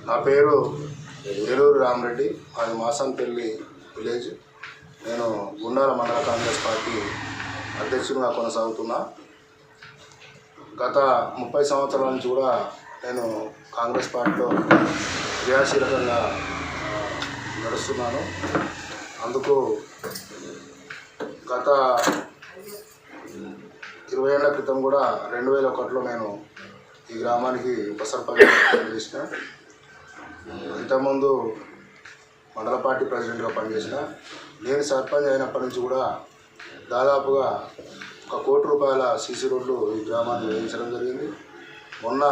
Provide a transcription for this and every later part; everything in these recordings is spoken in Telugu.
నా పేరు ఏలూరు రామరెడ్డి, అది మాసంపల్లి విలేజ్. నేను గుండాల మండల కాంగ్రెస్ పార్టీ అధ్యక్షుడిగా కొనసాగుతున్నా. గత 30 సంవత్సరాల నుంచి కూడా నేను కాంగ్రెస్ పార్టీలో క్రియాశీలకంగా నడుస్తున్నాను. అందుకు గత 20 ఏళ్ల క్రితం కూడా 2001లో నేను ఈ గ్రామానికి ఉప సర్పంచ్ చేసిన. ఇంతకుముందు మండల పార్టీ ప్రెసిడెంట్గా పనిచేసిన. నేను సర్పంచ్ అయినప్పటి నుంచి కూడా దాదాపుగా 1 కోటి రూపాయల సీసీ రోడ్లు ఈ గ్రామాన్ని వేయించడం జరిగింది. మొన్న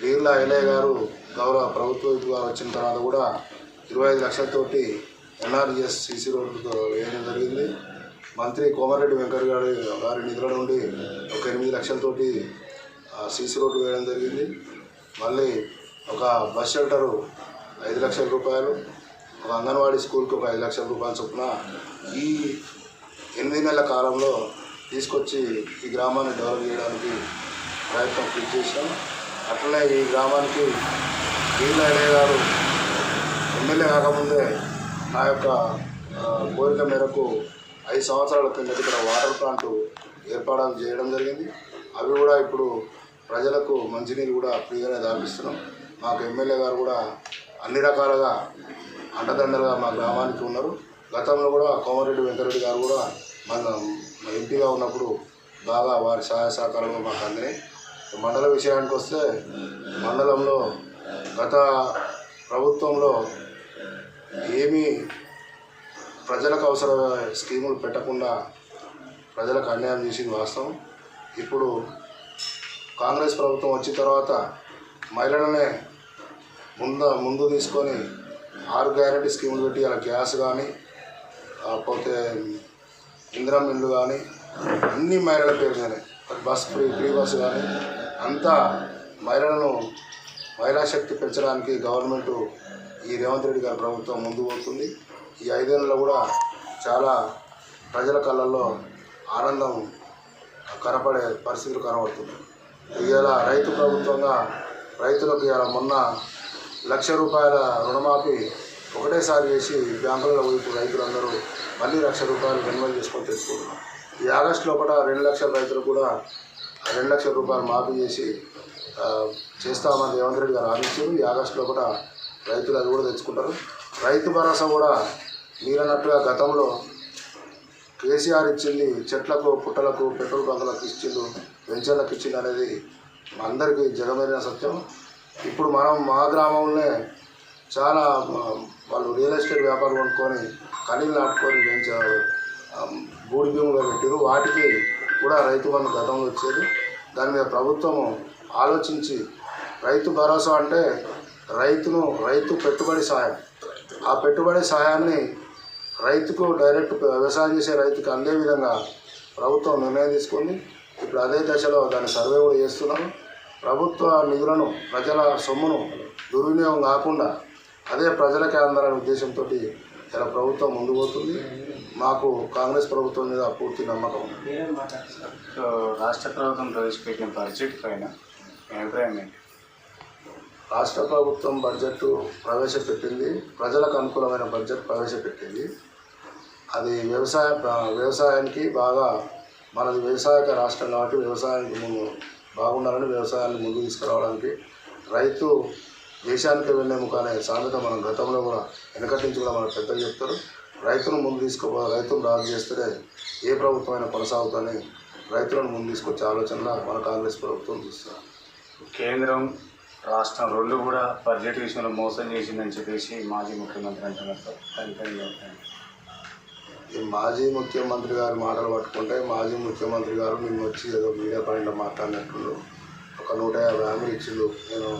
వీర్ల ఎలయ్య గారు గౌరవ ప్రభుత్వంగా వచ్చిన తర్వాత కూడా 25 లక్షలతోటి ఎన్ఆర్జిఎస్ సీసీ రోడ్లు వేయడం జరిగింది. మంత్రి కోమరెడ్డి వెంకట గారి నిధుల నుండి 8 లక్షలతోటి సీసీ రోడ్లు వేయడం జరిగింది. మళ్ళీ ఒక బస్ షెల్టరు 5 లక్షల రూపాయలు, ఒక అంగన్వాడీ స్కూల్కి ఒక 5 లక్షల రూపాయల చొప్పున ఈ 8 నెలల కాలంలో తీసుకొచ్చి ఈ గ్రామాన్ని డెవలప్ చేయడానికి ప్రయత్నం కృషి చేశాం. అట్లనే ఈ గ్రామానికి వీర్ల ఎలయ్య గారు ఎమ్మెల్యే కాకముందే నా యొక్క కోరిక మేరకు 5 సంవత్సరాల కిందట ఇక్కడ వాటర్ ప్లాంట్ ఏర్పాటు చేయడం జరిగింది. అవి కూడా ఇప్పుడు ప్రజలకు మంచినీళ్ళు కూడా ఫ్రీగానే దాపిస్తున్నాం. మాకు ఎమ్మెల్యే గారు కూడా అన్ని రకాలుగా అండదండలుగా మా గ్రామానికి ఉన్నారు. గతంలో కూడా కోమరెడ్డి వెంకరెడ్డి గారు కూడా మన ఎంపీగా ఉన్నప్పుడు బాగా వారి సహాయ సహకారంలో మాకు అందినాయి. మండల విషయానికి వస్తే మండలంలో గత ప్రభుత్వంలో ఏమీ ప్రజలకు అవసరమైన స్కీములు పెట్టకుండా ప్రజలకు అన్యాయం చేసింది వాస్తవం. ఇప్పుడు కాంగ్రెస్ ప్రభుత్వం వచ్చిన తర్వాత మహిళలనే ముందు తీసుకొని 6 గ్యారెంటీ స్కీములు పెట్టి అలా గ్యాస్ కానీ పోతే ఇందిరమ్మ ఇల్లు కానీ అన్ని మహిళల పేరు మీదనే, బస్ ఫ్రీ బస్సు కానీ అంతా మహిళా శక్తి పెంచడానికి గవర్నమెంటు ఈ రేవంత్ రెడ్డి గారి ప్రభుత్వం ముందు పోతుంది. ఈ 5 ఏళ్ళలో కూడా చాలా ప్రజల కళ్ళల్లో ఆనందం కనపడే పరిస్థితులు కనబడుతుంది. ఇవాళ రైతు ప్రభుత్వంగా రైతులకు ఇవాళ మొన్న 1,00,000 రూపాయల రుణమాఫీ ఒకటేసారి చేసి బ్యాంకులలో పోయి రైతులందరూ మళ్ళీ 1,00,000 రూపాయలు రెన్యువల్ చేసుకొని తెచ్చుకుంటున్నాం. ఈ ఆగస్టు లోపల 2 లక్షల రైతులు కూడా 2 లక్షల రూపాయలు మాఫీ చేసి చేస్తామని రేవంత్ రెడ్డి గారు ఆలోచించారు. ఈ ఆగస్టు లోపల రైతులు అది కూడా తెచ్చుకుంటారు. రైతు భరోసా కూడా మీరన్నట్టుగా గతంలో కేసీఆర్ ఇచ్చింది చెట్లకు పుట్టలకు పెట్రోల్ బంకులకు ఇచ్చిండు, పెన్షన్లకు ఇచ్చిండు అనేది అందరికీ జగమెరిగిన సత్యం. ఇప్పుడు మనం మా గ్రామంలోనే చాలా వాళ్ళు రియల్ ఎస్టేట్ వ్యాపారం కొనుక్కొని కనీళ్ళు నాటుకొని బూడి భూములు పెట్టారు. వాటికి కూడా రైతు బంధు గతంలో వచ్చేది. దాని మీద ప్రభుత్వము ఆలోచించి రైతు భరోసా అంటే రైతు పెట్టుబడి సాయం, ఆ పెట్టుబడి సాయాన్ని రైతుకు డైరెక్ట్ వ్యవసాయం చేసే రైతుకు అందే విధంగా ప్రభుత్వం నిర్ణయం తీసుకుంది. ఇప్పుడు అదే దశలో దాని సర్వే కూడా చేస్తున్నాము. ప్రభుత్వ నిధులను ప్రజల సొమ్మును దుర్వినియోగం కాకుండా అదే ప్రజలకే అందాలనే ఉద్దేశంతో ఇలా ప్రభుత్వం ముందుకు పోతుంది. మాకు కాంగ్రెస్ ప్రభుత్వం మీద పూర్తి నమ్మకం ఉంది. రాష్ట్ర ప్రభుత్వం ప్రవేశపెట్టిన బడ్జెట్ పైన అభిప్రాయం ఏంటి? రాష్ట్ర ప్రభుత్వం బడ్జెట్ ప్రవేశపెట్టింది, ప్రజలకు అనుకూలమైన బడ్జెట్ ప్రవేశపెట్టింది. అది వ్యవసాయానికి బాగా, మనది వ్యవసాయక రాష్ట్రం కాబట్టి వ్యవసాయానికి బాగుండాలని, వ్యవసాయాన్ని ముందు తీసుకురావడానికి, రైతు దేశానికి వెన్నెముక అనే సామెత మనం గతంలో కూడా వెనకటి నుంచి కూడా మన పెద్దలు చెప్తారు. రైతును ముందు రైతును రాజు చేస్తేనే ఏ ప్రభుత్వమైనా కొనసాగుతుందని రైతులను ముందు తీసుకొచ్చే ఆలోచనలో మన కాంగ్రెస్ ప్రభుత్వం చూస్తారు. కేంద్రం రాష్ట్రం రెండు కూడా బడ్జెట్ విషయంలో మోసం చేసిందని చెప్పేసి మాజీ ముఖ్యమంత్రి అంటున్నారు. ఈ మాజీ ముఖ్యమంత్రి గారు మాటలు పట్టుకుంటే, మాజీ ముఖ్యమంత్రి గారు నిన్న వచ్చి ఏదో మీడియా పైన మాట్లాడినట్లు ఒక 150 హామీలు ఇచ్చిండు. నేను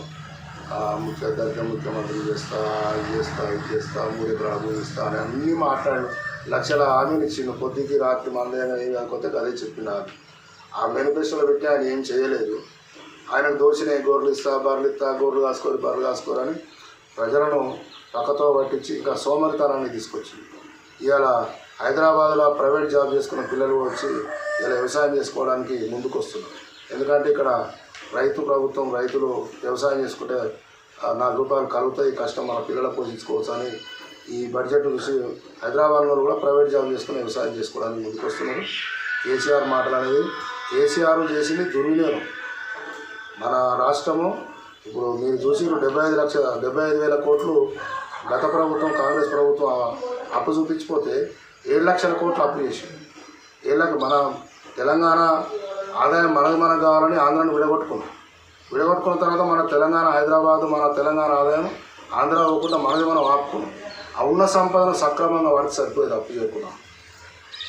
ముఖ్యమంత్రి చేస్తా, ఇది చేస్తా 3 ఎకరాలు భూమి ఇస్తా అని అన్నీ మాట్లాడు. లక్షల హామీలు ఇచ్చిండు. పొద్దుకి రాత్రి మందైనా ఏమి అనుకుంటే అదే చెప్పినారు. ఆ మేనిఫెస్టోలో పెట్టి ఆయన ఏం చేయలేదు. ఆయనకు దోషినే గొర్రెలు ఇస్తా, బర్రెలు ఇస్తా, గొర్రెలు కాసుకోరు, బర్రెలు కాసుకోరని ప్రజలను పక్కతో పట్టించి ఇంకా సోమరితనాన్ని తీసుకొచ్చింది. ఇవాళ హైదరాబాద్లో ప్రైవేట్ జాబ్ చేసుకున్న పిల్లలు వచ్చి ఇలా వ్యవసాయం చేసుకోవడానికి ముందుకు వస్తున్నారు. ఎందుకంటే ఇక్కడ రైతు ప్రభుత్వం, రైతులు వ్యవసాయం చేసుకుంటే రూపాయలు కలుగుతాయి, కష్టం మన పిల్లలు పోషించుకోవచ్చు అని ఈ బడ్జెట్ చూసి హైదరాబాద్లో కూడా ప్రైవేట్ జాబ్ చేసుకుని వ్యవసాయం చేసుకోవడానికి ముందుకు వస్తున్నారు. కేసీఆర్ మాటలు అనేది కేసీఆర్ చేసింది దుర్వినియోగం. మన రాష్ట్రము ఇప్పుడు మీరు చూసి 75,000 కోట్లు గత ప్రభుత్వం కాంగ్రెస్ ప్రభుత్వం అప్పు చూపించిపోతే 7 లక్షల కోట్లు అప్పు చేసింది. మన తెలంగాణ ఆదాయం మనకు కావాలని ఆంధ్రాని విడగొట్టుకున్న తర్వాత మన తెలంగాణ హైదరాబాదు మన తెలంగాణ ఆదాయం ఆంధ్ర పోకుండా మనం ఆపుకున్నాం. ఆ ఉన్న సంపదను సక్రమంగా వాడికి సరిపోయేది అప్పు చేయకున్నాం.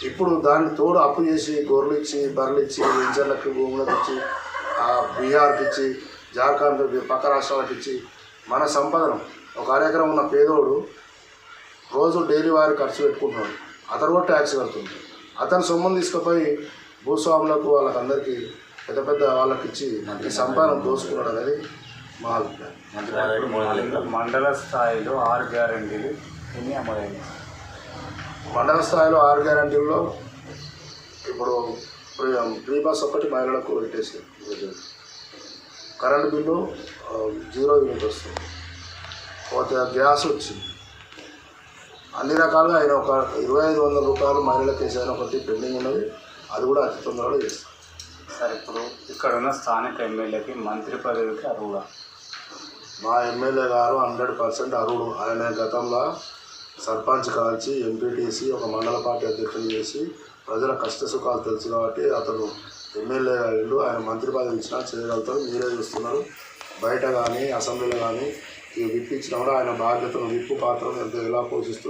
ఇప్పుడు దానికి తోడు అప్పు చేసి గొర్రెలు ఇచ్చి బర్రెలు ఇచ్చి ఇంజన్లకి భూములకు ఇచ్చి బీహార్కి ఇచ్చి జార్ఖండ్ పక్క రాష్ట్రాలకు ఇచ్చి మన సంపదను ఒక అరెకరం ఉన్న పేదోడు రోజు డైలీ వారి ఖర్చు పెట్టుకుంటున్నాడు. అతను కూడా ట్యాక్స్ కడుతుంది. అతను సొమ్మును తీసుకుపోయి భూస్వాములకు వాళ్ళకందరికీ పెద్ద వాళ్ళకి ఇచ్చి ఈ సంపాదన దోసుకున్నాడు అనేది మా అభిప్రాయం. మండల స్థాయిలో 6 గ్యారెంటీలు ఎన్ని అమలైంది? మండల స్థాయిలో 6 గ్యారెంటీల్లో ఇప్పుడు ఫ్రీ బస్ ఒకటి మహిళలకు పెట్టేసి కరెంటు బిల్లు 0 యూనిట్ వస్తుంది. పోతే గ్యాస్ వచ్చింది. అన్ని రకాలుగా ఆయన ఒక 2,500 రూపాయలు మహిళలకు వేసాను ఒకటి పెండింగ్ ఉన్నది. అది కూడా అతి తొందరగా చేస్తాం. సార్, ఇప్పుడు ఇక్కడ ఉన్న స్థానిక ఎమ్మెల్యేకి మంత్రి పదవికి అర్హుడా? మా ఎమ్మెల్యే గారు 100% అర్హుడు. ఆయన గతంలో సర్పంచ్ కాల్చి ఎంపీటీసీ ఒక మండల పార్టీ అధ్యక్షులు చేసి ప్రజల కష్ట సుఖాలు తెలుసు కాబట్టి అతను ఎమ్మెల్యే అయ్యిండు. ఆయన మంత్రి పదవి ఇచ్చినా చేయగలుగుతారు. మీరే చూస్తున్నారు. బయట కానీ అసెంబ్లీలో కానీ ఈ విప్ ఇచ్చినా కూడా ఆయన బాధ్యతను విప్పు పాత్రను ఎలా పోషిస్తున్నారు.